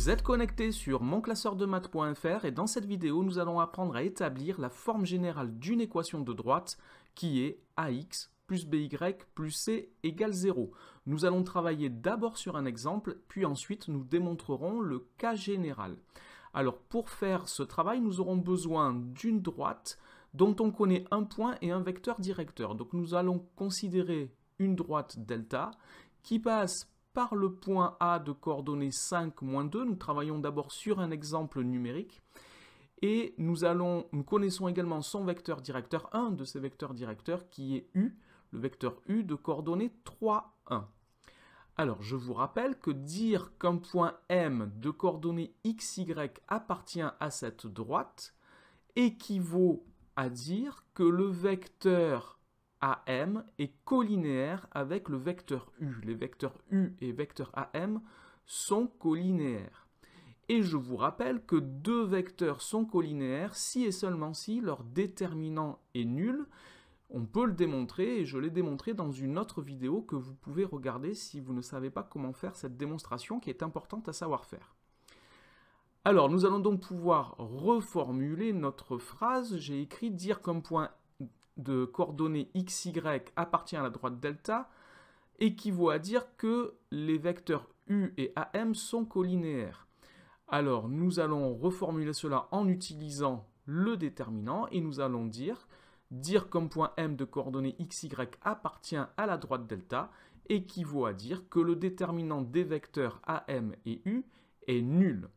Vous êtes connecté sur monclasseurdemaths.fr et dans cette vidéo, nous allons apprendre à établir la forme générale d'une équation de droite qui est ax plus by plus c égale 0. Nous allons travailler d'abord sur un exemple, puis ensuite nous démontrerons le cas général. Alors pour faire ce travail, nous aurons besoin d'une droite dont on connaît un point et un vecteur directeur. Donc nous allons considérer une droite delta qui passe par le point A de coordonnées 5, moins 2. Nous travaillons d'abord sur un exemple numérique. Et nous connaissons également son vecteur directeur, un de ces vecteurs directeurs qui est U, le vecteur U de coordonnées 3, 1. Alors, je vous rappelle que dire qu'un point M de coordonnées x, y appartient à cette droite équivaut à dire que le vecteur AM est collinéaire avec le vecteur U. Les vecteurs U et vecteur AM sont collinéaires. Et je vous rappelle que deux vecteurs sont collinéaires si et seulement si leur déterminant est nul. On peut le démontrer et je l'ai démontré dans une autre vidéo que vous pouvez regarder si vous ne savez pas comment faire cette démonstration qui est importante à savoir faire. Alors, nous allons donc pouvoir reformuler notre phrase. J'ai écrit dire qu'un point de coordonnées x, y appartient à la droite delta équivaut à dire que les vecteurs U et AM sont collinéaires. Alors, nous allons reformuler cela en utilisant le déterminant et nous allons dire qu'un point M de coordonnées x, y appartient à la droite delta équivaut à dire que le déterminant des vecteurs AM et U est nul.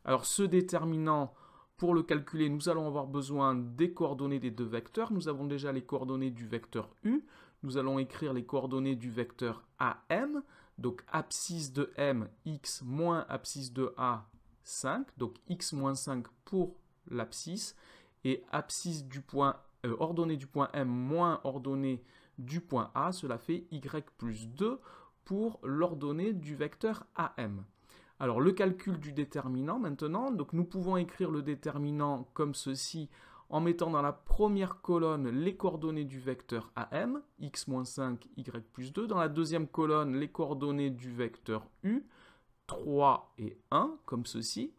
Alors, ce déterminant, pour le calculer, nous allons avoir besoin des coordonnées des deux vecteurs. Nous avons déjà les coordonnées du vecteur U. Nous allons écrire les coordonnées du vecteur AM. Donc, abscisse de M, x moins abscisse de A, 5. Donc, x moins 5 pour l'abscisse. Et abscisse du point, ordonnée du point M moins ordonnée du point A. Cela fait y plus 2 pour l'ordonnée du vecteur AM. Alors, le calcul du déterminant maintenant, donc nous pouvons écrire le déterminant comme ceci en mettant dans la première colonne les coordonnées du vecteur AM, x moins 5, y plus 2. Dans la deuxième colonne, les coordonnées du vecteur U, 3 et 1, comme ceci.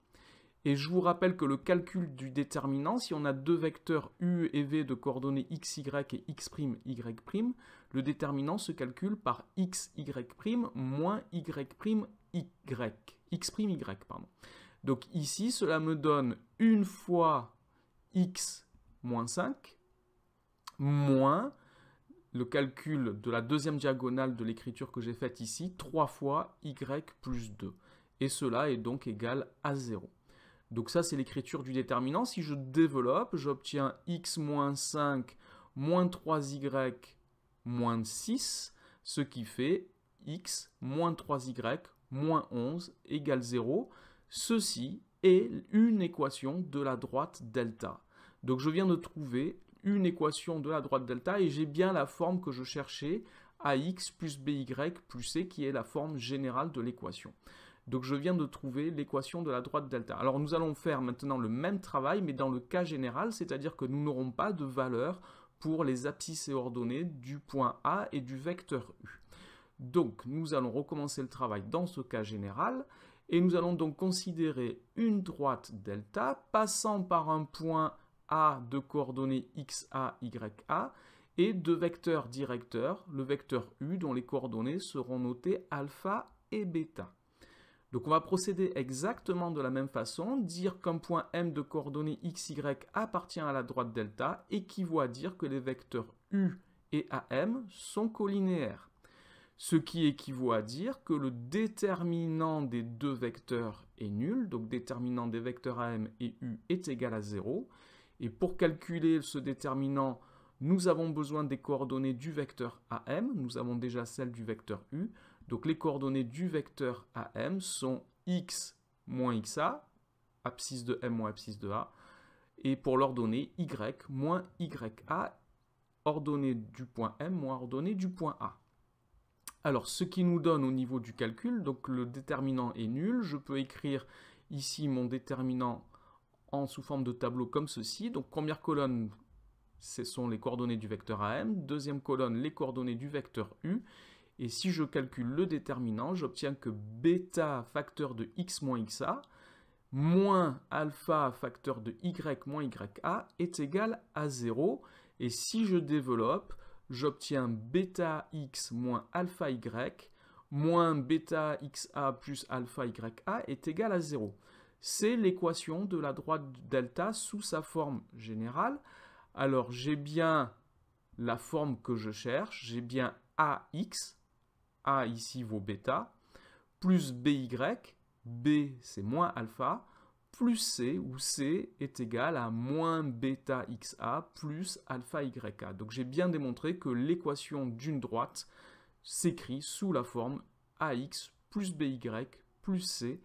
Et je vous rappelle que le calcul du déterminant, si on a deux vecteurs U et V de coordonnées x, y et x', y', le déterminant se calcule par x, y' moins y', x', y, pardon. Donc ici, cela me donne une fois x moins 5 moins le calcul de la deuxième diagonale de l'écriture que j'ai faite ici, 3 fois y plus 2. Et cela est donc égal à 0. Donc ça, c'est l'écriture du déterminant. Si je développe, j'obtiens x moins 5 moins 3y moins 6, ce qui fait x moins 3y moins 11 égale 0. Ceci est une équation de la droite delta. Donc je viens de trouver une équation de la droite delta et j'ai bien la forme que je cherchais, ax plus by plus c, qui est la forme générale de l'équation. Donc je viens de trouver l'équation de la droite delta. Alors nous allons faire maintenant le même travail, mais dans le cas général, c'est-à-dire que nous n'aurons pas de valeur pour les abscisses et ordonnées du point A et du vecteur U. Donc nous allons recommencer le travail dans ce cas général, et nous allons donc considérer une droite delta passant par un point A de coordonnées xa, ya, et deux vecteurs directeurs, le vecteur U dont les coordonnées seront notées alpha et bêta. Donc on va procéder exactement de la même façon. Dire qu'un point M de coordonnées x, y appartient à la droite delta équivaut à dire que les vecteurs U et AM sont collinéaires. Ce qui équivaut à dire que le déterminant des deux vecteurs est nul. Donc déterminant des vecteurs AM et U est égal à 0. Et pour calculer ce déterminant, nous avons besoin des coordonnées du vecteur AM. Nous avons déjà celles du vecteur U. Donc les coordonnées du vecteur AM sont x moins xa, abscisse de M moins abscisse de A, et pour l'ordonnée y moins ya, ordonnée du point M moins ordonnée du point A. Alors ce qui nous donne au niveau du calcul, donc le déterminant est nul, je peux écrire ici mon déterminant sous forme de tableau comme ceci. Donc première colonne, ce sont les coordonnées du vecteur AM, deuxième colonne les coordonnées du vecteur U, Et si je calcule le déterminant, j'obtiens que bêta facteur de x moins xa moins alpha facteur de y moins ya est égal à 0. Et si je développe, j'obtiens bêta x moins alpha y moins bêta xa plus alpha ya est égal à 0. C'est l'équation de la droite delta sous sa forme générale. Alors j'ai bien la forme que je cherche, j'ai bien ax, a ici vaut bêta, plus by, b c'est moins alpha, plus c, où c est égal à moins bêta xa plus alpha ya. Donc j'ai bien démontré que l'équation d'une droite s'écrit sous la forme ax plus by plus c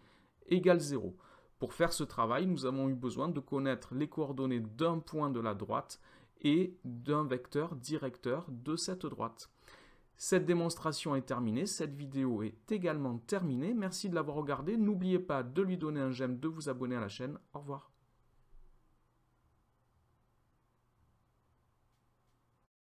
égale 0. Pour faire ce travail, nous avons eu besoin de connaître les coordonnées d'un point de la droite et d'un vecteur directeur de cette droite. Cette démonstration est terminée, cette vidéo est également terminée. Merci de l'avoir regardée. N'oubliez pas de lui donner un j'aime, de vous abonner à la chaîne. Au revoir.